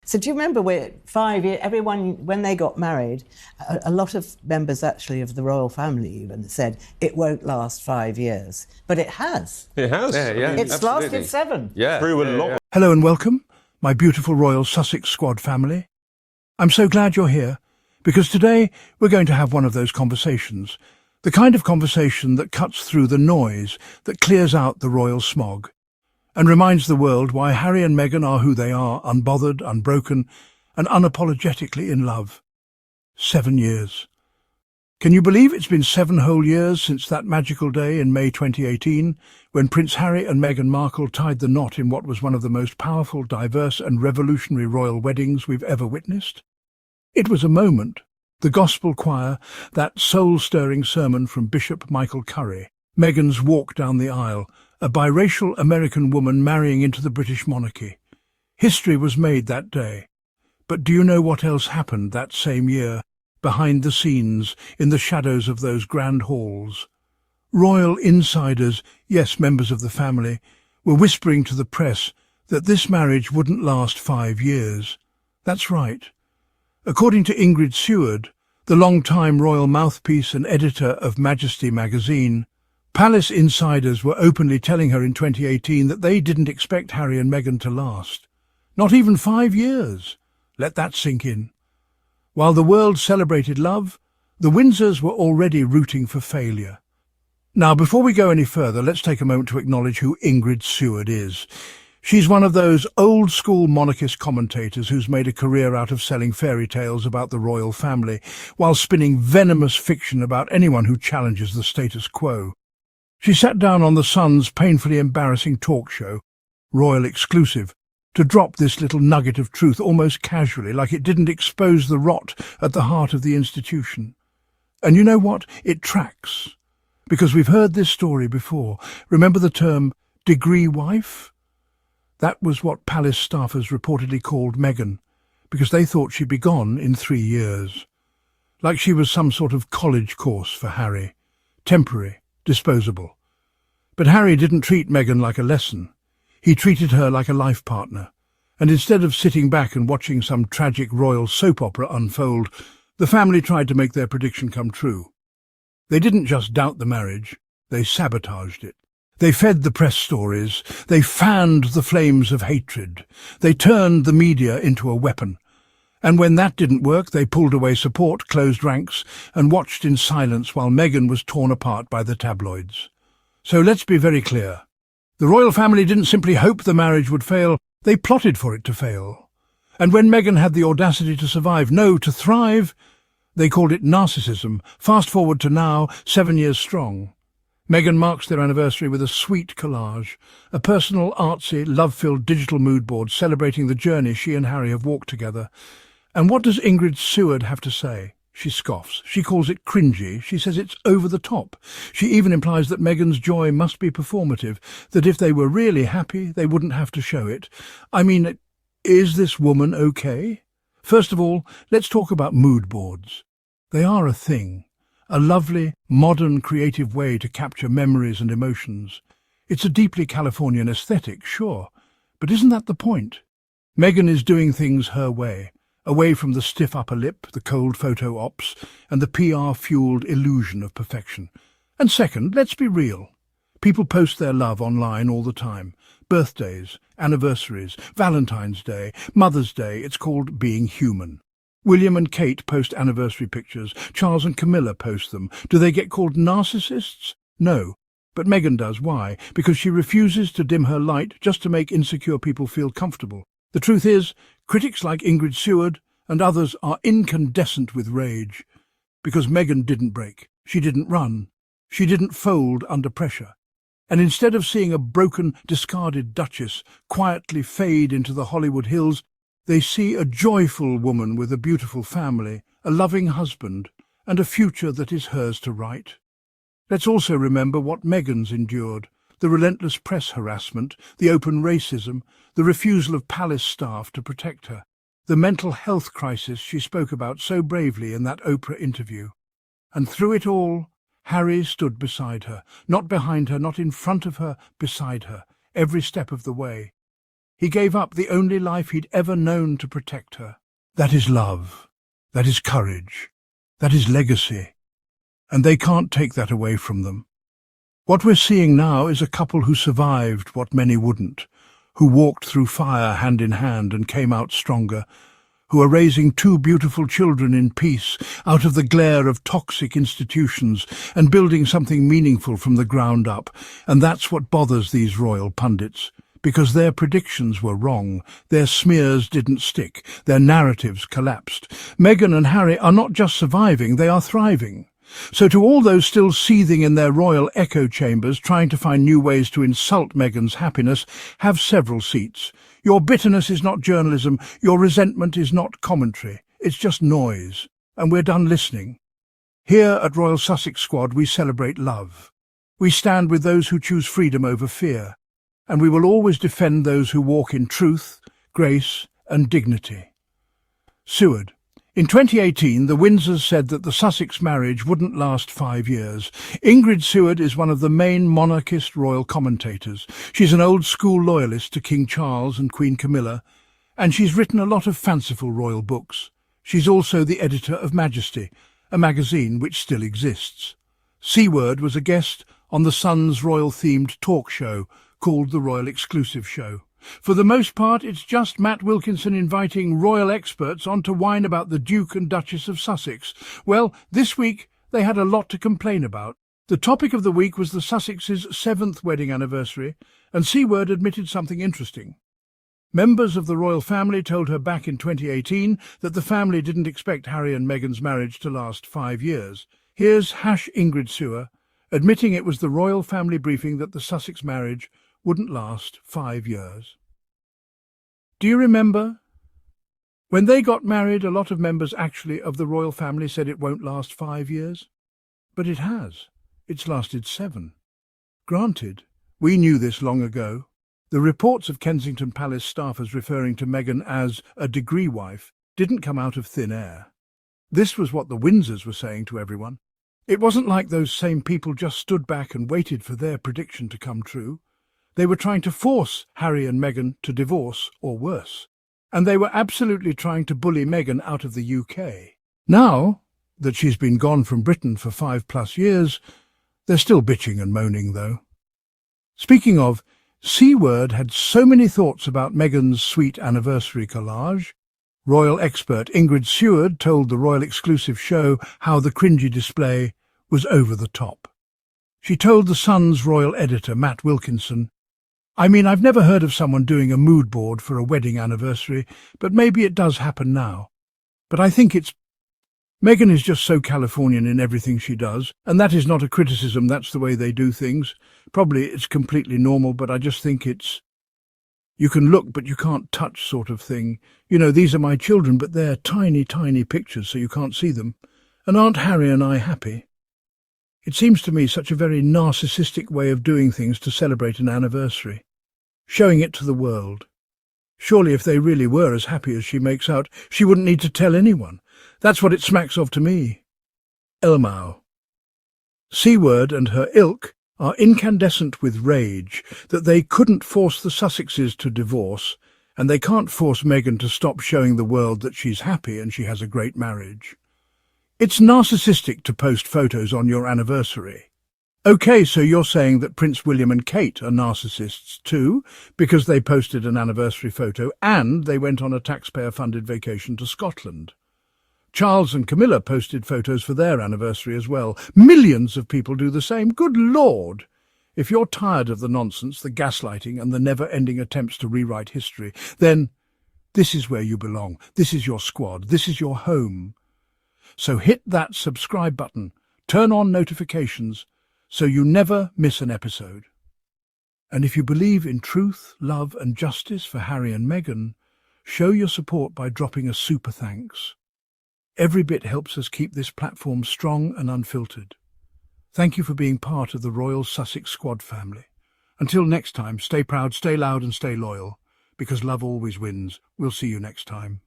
So do you remember everyone, when they got married, a lot of members actually of the royal family even said it won't last 5 years. But it has. It has. Yeah, It's absolutely. lasted 7. Yeah. Through a lot. Hello and welcome, my beautiful Royal Sussex Squad family. I'm so glad you're here, because today we're going to have one of those conversations, the kind of conversation that cuts through the noise, that clears out the royal smog, and reminds the world why Harry and Meghan are who they are, unbothered, unbroken, and unapologetically in love. 7 years. Can you believe it's been 7 whole years since that magical day in May 2018, when Prince Harry and Meghan Markle tied the knot in what was one of the most powerful, diverse and revolutionary royal weddings we've ever witnessed? It was a moment. The gospel choir, that soul-stirring sermon from Bishop Michael Curry, Meghan's walk down the aisle, a biracial American woman marrying into the British monarchy. History was made that day. But do you know what else happened that same year, behind the scenes, in the shadows of those grand halls? Royal insiders, yes, members of the family, were whispering to the press that this marriage wouldn't last 5 years. That's right. According to Seward, the long-time royal mouthpiece and editor of Majesty magazine, Palace insiders were openly telling her in 2018 that they didn't expect Harry and Meghan to last. Not even 5 years. Let that sink in. While the world celebrated love, the Windsors were already rooting for failure. Now, before we go any further, let's take a moment to acknowledge who Seward is. She's one of those old-school monarchist commentators who's made a career out of selling fairy tales about the royal family, while spinning venomous fiction about anyone who challenges the status quo. She sat down on the Sun's painfully embarrassing talk show, Royal Exclusive, to drop this little nugget of truth almost casually, like it didn't expose the rot at the heart of the institution. And you know what? It tracks. Because we've heard this story before. Remember the term degree wife? That was what palace staffers reportedly called Meghan, because they thought she'd be gone in 3 years. Like she was some sort of college course for Harry. Temporary. Disposable. But Harry didn't treat Meghan like a lesson. He treated her like a life partner. And instead of sitting back and watching some tragic royal soap opera unfold, the family tried to make their prediction come true. They didn't just doubt the marriage, they sabotaged it. They fed the press stories, they fanned the flames of hatred, they turned the media into a weapon. And when that didn't work, they pulled away support, closed ranks, and watched in silence while Meghan was torn apart by the tabloids. So let's be very clear. The royal family didn't simply hope the marriage would fail, they plotted for it to fail. And when Meghan had the audacity to survive, no, to thrive, they called it narcissism. Fast forward to now, 7 years strong. Meghan marks their anniversary with a sweet collage, a personal, artsy, love-filled digital mood board celebrating the journey she and Harry have walked together. And what does Seward have to say? She scoffs. She calls it cringy. She says it's over the top. She even implies that Meghan's joy must be performative, that if they were really happy, they wouldn't have to show it. I mean, is this woman okay? First of all, let's talk about mood boards. They are a thing. A lovely, modern, creative way to capture memories and emotions. It's a deeply Californian aesthetic, sure, but isn't that the point? Meghan is doing things her way, away from the stiff upper lip, the cold photo ops, and the PR-fueled illusion of perfection. And second, let's be real. People post their love online all the time. Birthdays, anniversaries, Valentine's Day, Mother's Day. It's called being human. William and Kate post anniversary pictures. Charles and Camilla post them. Do they get called narcissists? No. But Meghan does. Why? Because she refuses to dim her light just to make insecure people feel comfortable. The truth is, critics like Seward and others are incandescent with rage. Because Meghan didn't break. She didn't run. She didn't fold under pressure. And instead of seeing a broken, discarded duchess quietly fade into the Hollywood hills, they see a joyful woman with a beautiful family, a loving husband, and a future that is hers to write. Let's also remember what Meghan's endured: the relentless press harassment, the open racism, the refusal of palace staff to protect her, the mental health crisis she spoke about so bravely in that Oprah interview. And through it all, Harry stood beside her, not behind her, not in front of her, beside her, every step of the way. He gave up the only life he'd ever known to protect her. That is love. That is courage. That is legacy. And they can't take that away from them. What we're seeing now is a couple who survived what many wouldn't, who walked through fire hand in hand and came out stronger, who are raising two beautiful children in peace out of the glare of toxic institutions and building something meaningful from the ground up. And that's what bothers these royal pundits, because their predictions were wrong, their smears didn't stick, their narratives collapsed. Meghan and Harry are not just surviving, they are thriving. So to all those still seething in their royal echo chambers, trying to find new ways to insult Meghan's happiness, have several seats. Your bitterness is not journalism, your resentment is not commentary, it's just noise, and we're done listening. Here at Royal Sussex Squad we celebrate love. We stand with those who choose freedom over fear, and we will always defend those who walk in truth, grace and dignity. Seward. In 2018, the Windsors said that the Sussex marriage wouldn't last 5 years. Ingrid Seward is one of the main monarchist royal commentators. She's an old-school loyalist to King Charles and Queen Camilla, and she's written a lot of fanciful royal books. She's also the editor of Majesty, a magazine which still exists. Seward was a guest on the Sun's royal-themed talk show called The Royal Exclusive Show. For the most part, it's just Matt Wilkinson inviting royal experts on to whine about the Duke and Duchess of Sussex. Well, this week they had a lot to complain about. The topic of the week was the Sussexes' 7th wedding anniversary, and Seward admitted something interesting. Members of the royal family told her back in 2018 that the family didn't expect Harry and Meghan's marriage to last 5 years. Here's Ingrid Seward admitting it was the royal family briefing that the Sussex marriage wouldn't last 5 years. Do you remember? When they got married, a lot of members actually of the royal family said it won't last 5 years. But it has. It's lasted 7. Granted, we knew this long ago. The reports of Kensington Palace staffers referring to Meghan as a degree wife didn't come out of thin air. This was what the Windsors were saying to everyone. It wasn't like those same people just stood back and waited for their prediction to come true. They were trying to force Harry and Meghan to divorce, or worse. And they were absolutely trying to bully Meghan out of the UK. Now that she's been gone from Britain for 5+ years, they're still bitching and moaning, though. Speaking of, Seward had so many thoughts about Meghan's sweet anniversary collage. Royal expert Ingrid Seward told the Royal Exclusive Show how the cringy display was over the top. She told The Sun's royal editor, Matt Wilkinson, I've never heard of someone doing a mood board for a wedding anniversary, but maybe it does happen now. But I think Meghan is just so Californian in everything she does, and that is not a criticism, that's the way they do things. Probably it's completely normal, but I just think it's you can look but you can't touch sort of thing. You know, these are my children, but they're tiny, tiny pictures, so you can't see them. And aren't Harry and I happy? It seems to me such a very narcissistic way of doing things to celebrate an anniversary. Showing it to the world. Surely if they really were as happy as she makes out, she wouldn't need to tell anyone. That's what it smacks of to me. Elmau. Seward and her ilk are incandescent with rage that they couldn't force the Sussexes to divorce, and they can't force Meghan to stop showing the world that she's happy and she has a great marriage. It's narcissistic to post photos on your anniversary. Okay, so you're saying that Prince William and Kate are narcissists too, because they posted an anniversary photo and they went on a taxpayer-funded vacation to Scotland. Charles and Camilla posted photos for their anniversary as well. Millions of people do the same. Good Lord! If you're tired of the nonsense, the gaslighting and the never-ending attempts to rewrite history, then this is where you belong. This is your squad. This is your home. So hit that subscribe button, turn on notifications, so you never miss an episode. And if you believe in truth, love and justice for Harry and Meghan, show your support by dropping a super thanks. Every bit helps us keep this platform strong and unfiltered. Thank you for being part of the Royal Sussex Squad family. Until next time, stay proud, stay loud and stay loyal, because love always wins. We'll see you next time.